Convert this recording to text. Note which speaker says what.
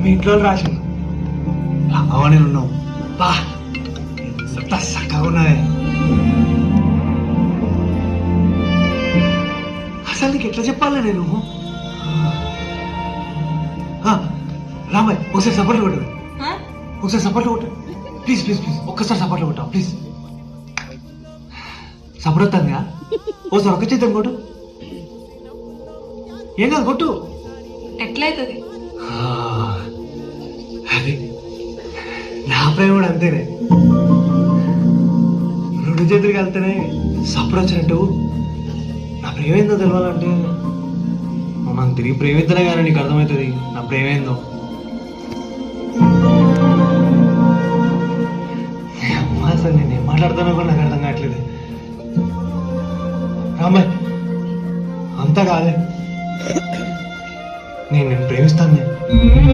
Speaker 1: మీ ఇంట్లో రాసిండు. అవ్వ నేను ఉన్నావు బా ఎంత చక్కగా ఉన్నావే. అసలు నీకు ఎట్లా చెప్పాలి నేను? రామాయ్ ఒకసారి సపోర్ట్లు కొట్టు, ఒకసారి సపోర్ట్లు కొట్టు ప్లీజ్ ప్లీజ్ ప్లీజ్. ఒక్కసారి సపోర్ట్లు కొట్టావు ప్లీజ్. సపోర్ట్ వస్తుందిగా ఓసారి ఒక చేద్దాం కొట్టు. ఏం కాదు కొట్టు.
Speaker 2: ఎట్లయితుంది?
Speaker 1: అది నా ప్రేమ కూడా అంతేనే. రెండు చేతులు కలితేనే సపోర్ట్ వచ్చినట్టు. నా ప్రేమ ఏందో తెలవాలంటే మనం తిరిగి ప్రేమిద్దనే కానీ నీకు అర్థమవుతుంది నా ప్రేమ ఏందో. అసలు నేను ఏం మాట్లాడుతానో కూడా నాకు అర్థం కావట్లేదు. రామాయ్ అంతా కాదే, నేను ప్రేమిస్తాను.